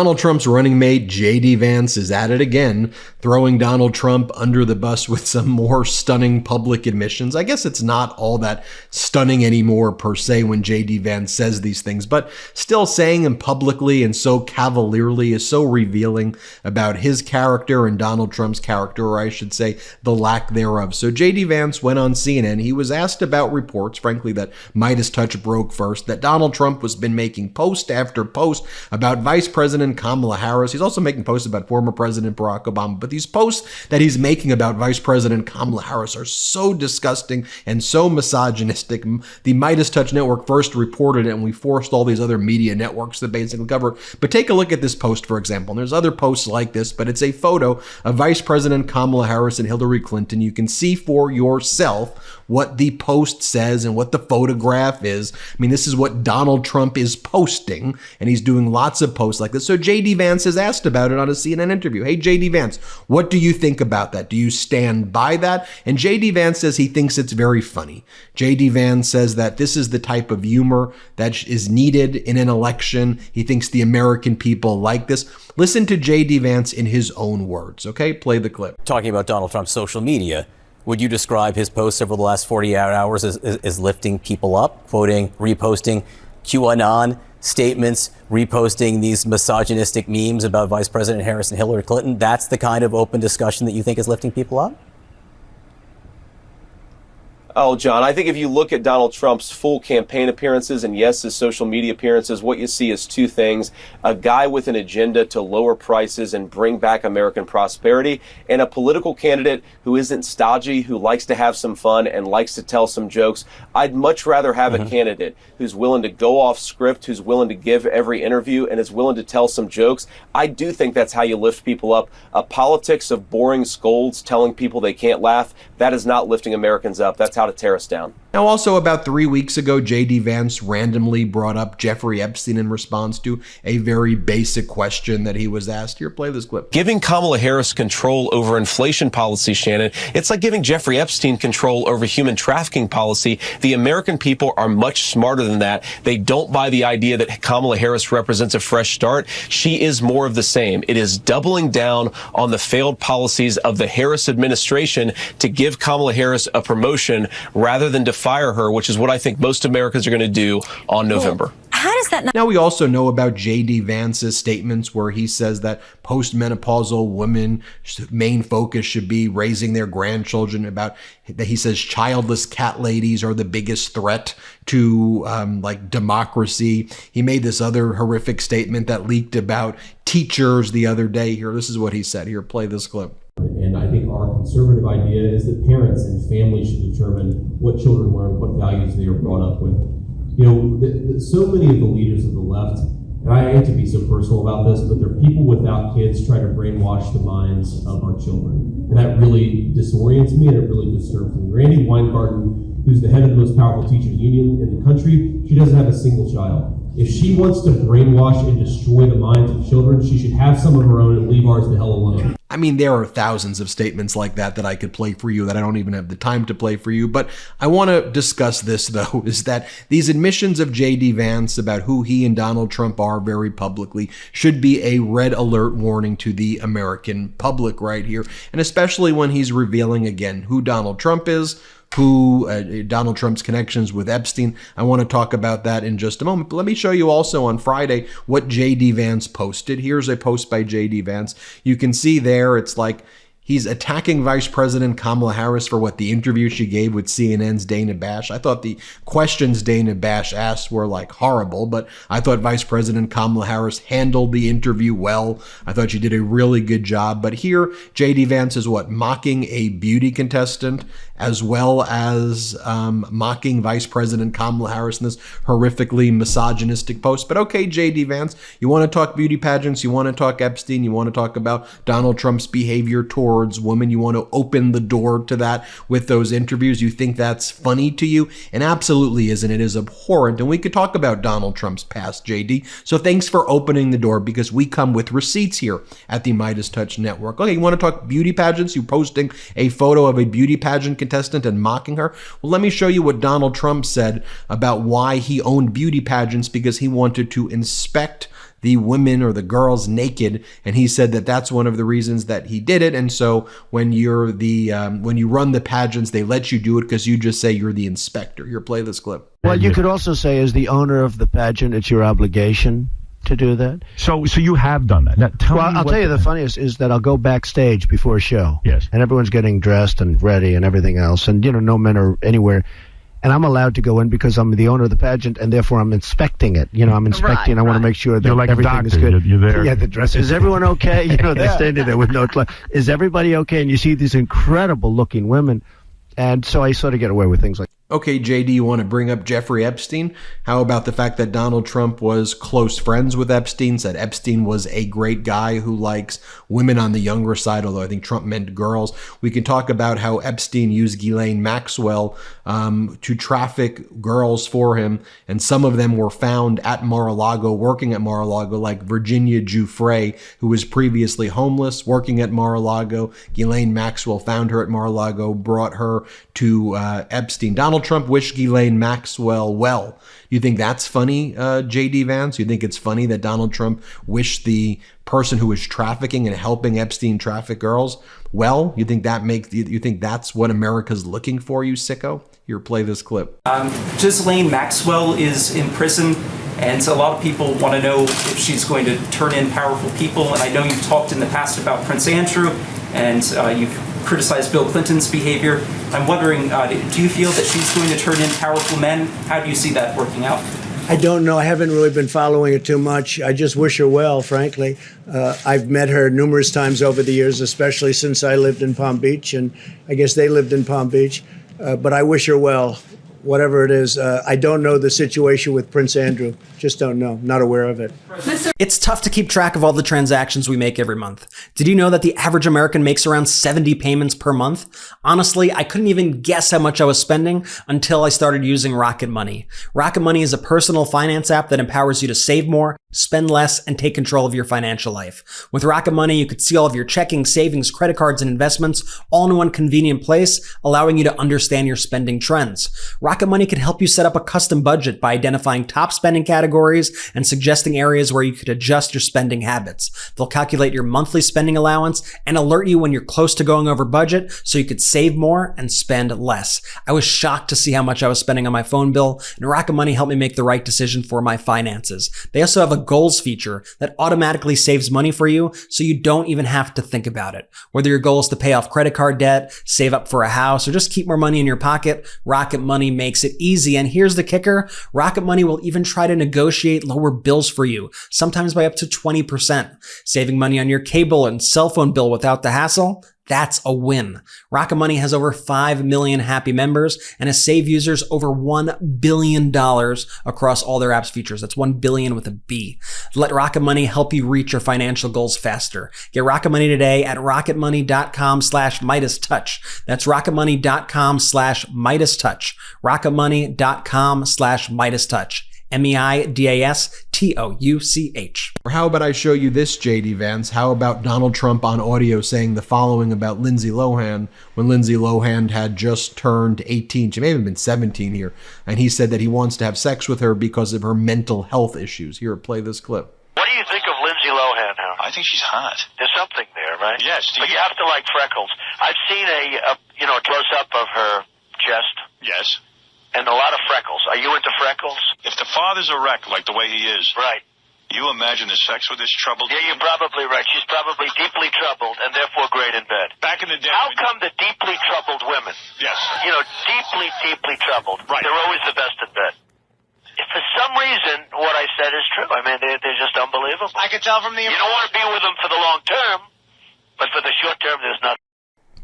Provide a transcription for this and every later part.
Donald Trump's running mate, JD Vance, is at it again, throwing Donald Trump under the bus with some more stunning public admissions. I guess it's not all that stunning anymore per se when JD Vance says these things, but still saying them publicly and so cavalierly is so revealing about his character and Donald Trump's character, or I should say the lack thereof. So JD Vance went on CNN. He was asked about reports, frankly, that MeidasTouch broke first, that Donald Trump has been making post after post about Vice President Kamala Harris. He's also making posts about former President Barack Obama, but these posts that he's making about Vice President Kamala Harris are so disgusting and so misogynistic. The MeidasTouch network first reported it, and we forced all these other media networks to basically cover it. But take a look at this post, for example. And there's other posts like this, but it's a photo of Vice President Kamala Harris and Hillary Clinton. You can see for yourself what the post says and what the photograph is. I mean, this is what Donald Trump is posting, and he's doing lots of posts like this. So JD Vance is asked about it on a CNN interview. Hey, JD Vance, what do you think about that? Do you stand by that? And JD Vance says he thinks it's very funny. JD Vance says that this is the type of humor that is needed in an election. He thinks the American people like this. Listen to JD Vance in his own words, okay? Play the clip. Talking about Donald Trump's social media, would you describe his posts over the last 48 hours as lifting people up, quoting, reposting QAnon statements, reposting these misogynistic memes about Vice President Harris and Hillary Clinton? That's the kind of open discussion that you think is lifting people up? Oh, John, I think if you look at Donald Trump's full campaign appearances and, yes, his social media appearances, what you see is two things: a guy with an agenda to lower prices and bring back American prosperity, and a political candidate who isn't stodgy, who likes to have some fun and likes to tell some jokes. I'd much rather have a candidate who's willing to go off script, who's willing to give every interview, and is willing to tell some jokes. I do think that's how you lift people up. A politics of boring scolds telling people they can't laugh, that is not lifting Americans up. That's how to tear us down. Now, also about 3 weeks ago, JD Vance randomly brought up Jeffrey Epstein in response to a very basic question that he was asked. Here, play this clip. Giving Kamala Harris control over inflation policy, Shannon, it's like giving Jeffrey Epstein control over human trafficking policy. The American people are much smarter than that. They don't buy the idea that Kamala Harris represents a fresh start. She is more of the same. It is doubling down on the failed policies of the Harris administration to give Kamala Harris a promotion rather than to fire her, which is what I think most Americans are going to do on November. How does that not? Now, we also know about JD Vance's statements where he says that postmenopausal women main focus should be raising their grandchildren, about that he says childless cat ladies are the biggest threat to like democracy. He made this other horrific statement that leaked about teachers the other day. Here, this is what he said. Here, play this clip. And I think our conservative idea is that parents and families should determine what children learn, what values they are brought up with. You know, so many of the leaders of the left, and I hate to be so personal about this, but they're people without kids try to brainwash the minds of our children. And that really disorients me and it really disturbs me. Randy Weingarten, who's the head of the most powerful teachers union in the country, she doesn't have a single child. If she wants to brainwash and destroy the minds of children, she should have some of her own and leave ours the hell alone. I mean, there are thousands of statements like that I could play for you that I don't even have the time to play for you. But I want to discuss this, though, is that these admissions of JD Vance about who he and Donald Trump are very publicly should be a red alert warning to the American public right here. And especially when he's revealing again who Donald Trump is, who Donald Trump's connections with Epstein. I want to talk about that in just a moment. But let me show you also on Friday what JD Vance posted. Here's a post by JD Vance. You can see there it's like he's attacking Vice President Kamala Harris for what the interview she gave with CNN's Dana Bash. I thought the questions Dana Bash asked were like horrible, but I thought Vice President Kamala Harris handled the interview well. I thought she did a really good job. But here, JD Vance is what? Mocking a beauty contestant as well as mocking Vice President Kamala Harris in this horrifically misogynistic post. But okay, JD Vance, you want to talk beauty pageants, you want to talk Epstein, you want to talk about Donald Trump's behavior towards women, you want to open the door to that with those interviews, you think that's funny to you? And absolutely isn't. It is abhorrent. And we could talk about Donald Trump's past, JD. So thanks for opening the door, because we come with receipts here at the MeidasTouch Network. Okay, you want to talk beauty pageants? You're posting a photo of a beauty pageant contestant and mocking her? Well, let me show you what Donald Trump said about why he owned beauty pageants, because he wanted to inspect the women or the girls naked, and he said that that's one of the reasons that he did it. And so when you're when you run the pageants, they let you do it because you just say you're the inspector. Here, play this clip. Well, you could also say, as the owner of the pageant, it's your obligation to do that. So you have done that. Now, I'll tell you the funniest is that I'll go backstage before a show. Yes. And everyone's getting dressed and ready and everything else. And, no men are anywhere. And I'm allowed to go in because I'm the owner of the pageant, and therefore I'm inspecting it. I'm inspecting. I want to make sure that You're like everything is doctor. good. You're there. Yeah, the dress. Is everyone okay? They're standing there with no clothes. Is everybody okay? And you see these incredible looking women. And so I sort of get away with things like Okay, JD, you want to bring up Jeffrey Epstein? How about the fact that Donald Trump was close friends with Epstein, said Epstein was a great guy who likes women on the younger side, although I think Trump meant girls. We can talk about how Epstein used Ghislaine Maxwell to traffic girls for him, and some of them were found at Mar-a-Lago, working at Mar-a-Lago, like Virginia Giuffre, who was previously homeless, working at Mar-a-Lago. Ghislaine Maxwell found her at Mar-a-Lago, brought her to Epstein. Donald Trump wished Ghislaine Maxwell well. You think that's funny, JD Vance? You think it's funny that Donald Trump wished the person who was trafficking and helping Epstein traffic girls well? You think that's what America's looking for, you sicko? Here, play this clip. Ghislaine Maxwell is in prison, and a lot of people want to know if she's going to turn in powerful people. And I know you've talked in the past about Prince Andrew, and you've criticized Bill Clinton's behavior. I'm wondering, do you feel that she's going to turn in powerful men? How do you see that working out? I don't know. I haven't really been following it too much. I just wish her well, frankly. I've met her numerous times over the years, especially since I lived in Palm Beach, and I guess they lived in Palm Beach. But I wish her well, whatever it is. I don't know the situation with Prince Andrew. Just don't know. Not aware of it. It's tough to keep track of all the transactions we make every month. Did you know that the average American makes around 70 payments per month? Honestly, I couldn't even guess how much I was spending until I started using Rocket Money. Rocket Money is a personal finance app that empowers you to save more, spend less, and take control of your financial life. With Rocket Money, you could see all of your checking, savings, credit cards, and investments all in one convenient place, allowing you to understand your spending trends. Rocket Money can help you set up a custom budget by identifying top spending categories and suggesting areas where you could adjust your spending habits. They'll calculate your monthly spending allowance and alert you when you're close to going over budget so you could save more and spend less. I was shocked to see how much I was spending on my phone bill, and Rocket Money helped me make the right decision for my finances. They also have a goals feature that automatically saves money for you so you don't even have to think about it. Whether your goal is to pay off credit card debt, save up for a house, or just keep more money in your pocket, Rocket Money makes it easy. And here's the kicker. Rocket Money will even try to negotiate lower bills for you, sometimes by up to 20%. Saving money on your cable and cell phone bill without the hassle? That's a win. Rocket Money has over 5 million happy members and has saved users over $1 billion across all their apps features. That's 1 billion with a B. Let Rocket Money help you reach your financial goals faster. Get Rocket Money today at rocketmoney.com/MeidasTouch. That's rocketmoney.com/MeidasTouch. rocketmoney.com/MeidasTouch. MEIDASTOUCH. Or how about I show you this, JD Vance? How about Donald Trump on audio saying the following about Lindsay Lohan when Lindsay Lohan had just turned 18? She may have been 17 here. And he said that he wants to have sex with her because of her mental health issues. Here, play this clip. What do you think of Lindsay Lohan now? I think she's hot. There's something there, right? Yes. But you have to like freckles. I've seen a close-up of her chest. Yes. And a lot of freckles. Are you into freckles? If the father's a wreck like the way he is, Right. You imagine the sex with this troubled... Yeah, you're probably right. She's probably deeply troubled and therefore great in bed. Back in the day... How come the deeply troubled women, Yes. deeply troubled, Right. they're always the best in bed? If for some reason what I said is true, I mean, they're just unbelievable. I could tell from the... You don't want to be with them for the long term, but for the short term, there's nothing.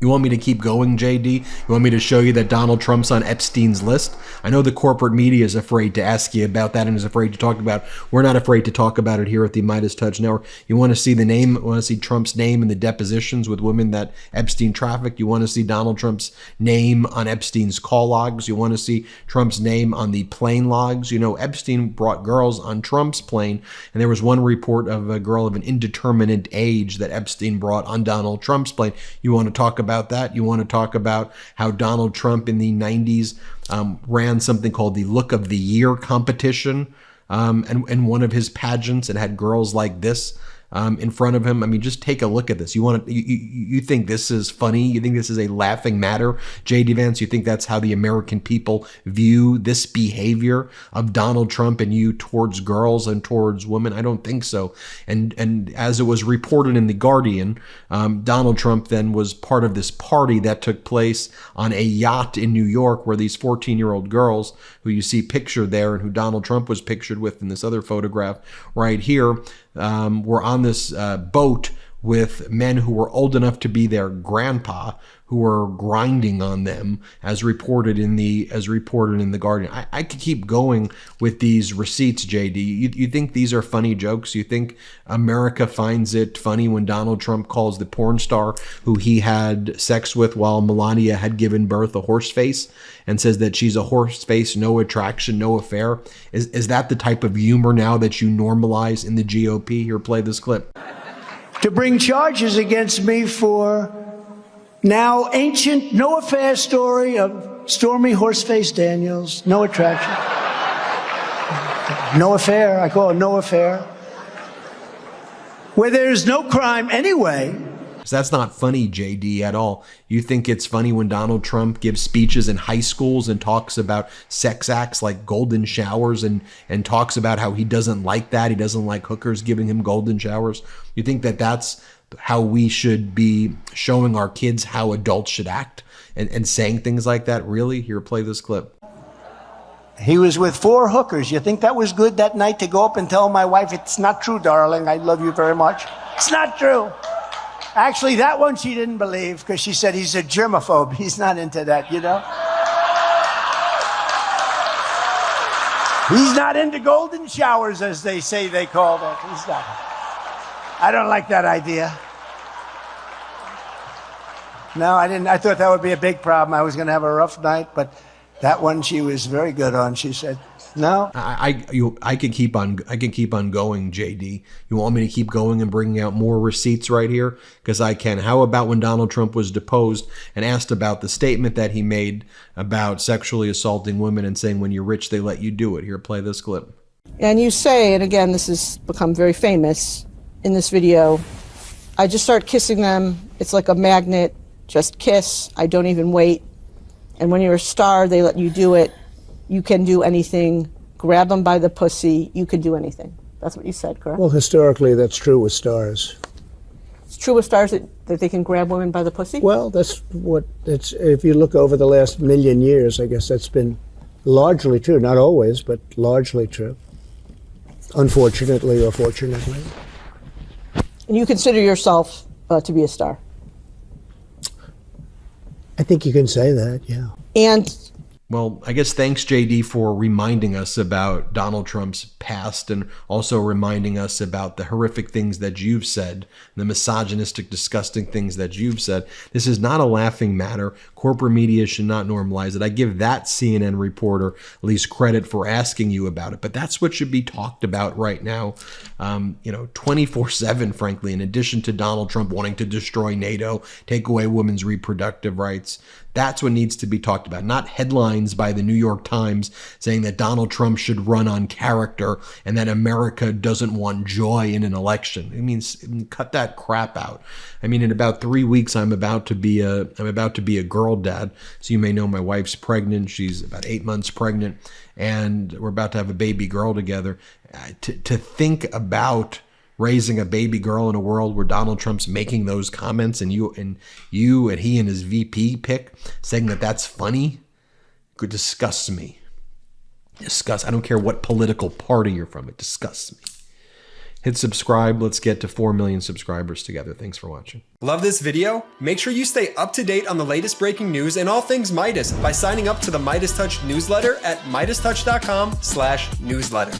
You want me to keep going, JD? You want me to show you that Donald Trump's on Epstein's list? I know the corporate media is afraid to ask you about that and is afraid to talk about it. We're not afraid to talk about it here at the MeidasTouch Network. You want to see the name, want to see Trump's name in the depositions with women that Epstein trafficked? You want to see Donald Trump's name on Epstein's call logs? You want to see Trump's name on the plane logs? You know, Epstein brought girls on Trump's plane, and there was one report of a girl of an indeterminate age that Epstein brought on Donald Trump's plane. You want to talk about that? You want to talk about how Donald Trump in the 90s ran something called the Look of the Year competition and one of his pageants and had girls like this in front of him. I mean, just take a look at this. You think this is funny? You think this is a laughing matter, JD Vance? You think that's how the American people view this behavior of Donald Trump and you towards girls and towards women? I don't think so. And as it was reported in The Guardian, Donald Trump then was part of this party that took place on a yacht in New York where these 14-year-old girls who you see pictured there and who Donald Trump was pictured with in this other photograph right here, were on this boat with men who were old enough to be their grandpa, who were grinding on them, as reported in the Guardian. I could keep going with these receipts, JD. You think these are funny jokes? You think America finds it funny when Donald Trump calls the porn star who he had sex with while Melania had given birth a horse face, and says that she's a horse face, no attraction, no affair? Is that the type of humor now that you normalize in the GOP? Here, play this clip. To bring charges against me for now ancient no affair story of Stormy Horseface Daniels. No attraction. No affair. I call it no affair. Where there's no crime anyway. So that's not funny, JD, at all. You think it's funny when Donald Trump gives speeches in high schools and talks about sex acts like golden showers and talks about how he doesn't like that. He doesn't like hookers giving him golden showers. You think that that's how we should be showing our kids how adults should act and saying things like that? Really? Here, play this clip. He was with 4 hookers. You think that was good that night to go up and tell my wife, it's not true, darling. I love you very much. It's not true. Actually, that one she didn't believe because she said he's a germaphobe. He's not into that, you know? He's not into golden showers, as they say they call that. He's not. I don't like that idea. No, I didn't. I thought that would be a big problem. I was going to have a rough night, but that one she was very good on. She said, no. I could keep on going, JD. You want me to keep going and bringing out more receipts right here? Because I can. How about when Donald Trump was deposed and asked about the statement that he made about sexually assaulting women and saying when you're rich, they let you do it? Here, play this clip. And you say, and again, this has become very famous in this video, I just start kissing them. It's like a magnet. Just kiss. I don't even wait. And when you're a star, they let you do it. You can do anything. Grab them by the pussy. You can do anything. That's what you said, correct? Well, historically, that's true with stars. It's true with stars that they can grab women by the pussy? Well, that's what it's. If you look over the last million years, I guess that's been largely true. Not always, but largely true. Unfortunately or fortunately. And you consider yourself to be a star? I think you can say that, yeah. And well, I guess thanks, JD, for reminding us about Donald Trump's past and also reminding us about the horrific things that you've said, the misogynistic, disgusting things that you've said. This is not a laughing matter. Corporate media should not normalize it. I give that CNN reporter at least credit for asking you about it, but that's what should be talked about right now, 24/7, frankly, in addition to Donald Trump wanting to destroy NATO, take away women's reproductive rights. That's what needs to be talked about, not headlines by the New York Times saying that Donald Trump should run on character and that America doesn't want joy in an election. It means cut that crap out. I mean, in about 3 weeks, I'm about to be a girl dad. So you may know my wife's pregnant. She's about 8 months pregnant, and we're about to have a baby girl together. To think about raising a baby girl in a world where Donald Trump's making those comments and he and his VP pick saying that that's funny, it disgusts me. I don't care what political party you're from. It disgusts me. Hit subscribe. Let's get to 4 million subscribers together. Thanks for watching. Love this video? Make sure you stay up to date on the latest breaking news and all things Midas by signing up to the MeidasTouch newsletter at MeidasTouch.com/newsletter.